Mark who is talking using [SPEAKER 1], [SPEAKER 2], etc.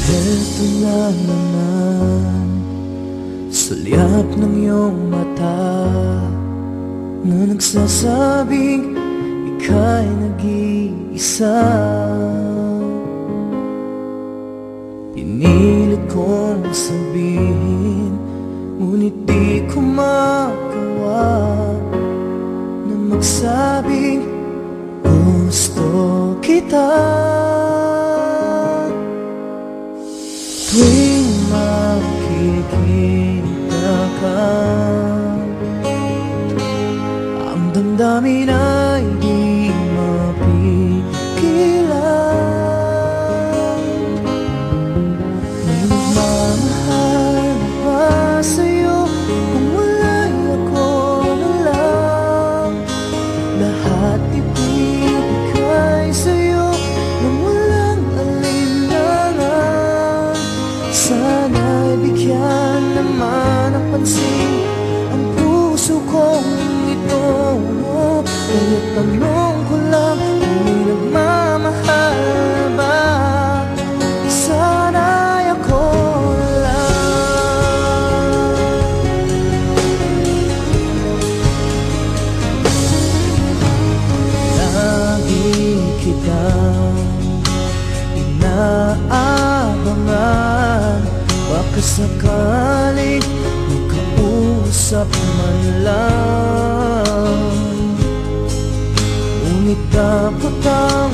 [SPEAKER 1] Ito na naman sa liyab ng iyong mata na nagsasabing ika'y nag-iisa. Pinilit kong sabihin, ngunit di ko magawa na magsabing gusto kita. Tuwing makikita ka, ang damdamin ay di mapigilan. May nagmamahal ba sa'yo kung wala'y ako na lang? Lahat ibibigay sa'yo nang walang alinlangan. Sana'y bigyan naman ng pansin ang puso kong ito. Kaya tanong ko lang kung may nagmamahal ba? Sana'y ako lang. Lagi kitang inaabangan, baka sakaling makausap man lang. Ngunit dapat ang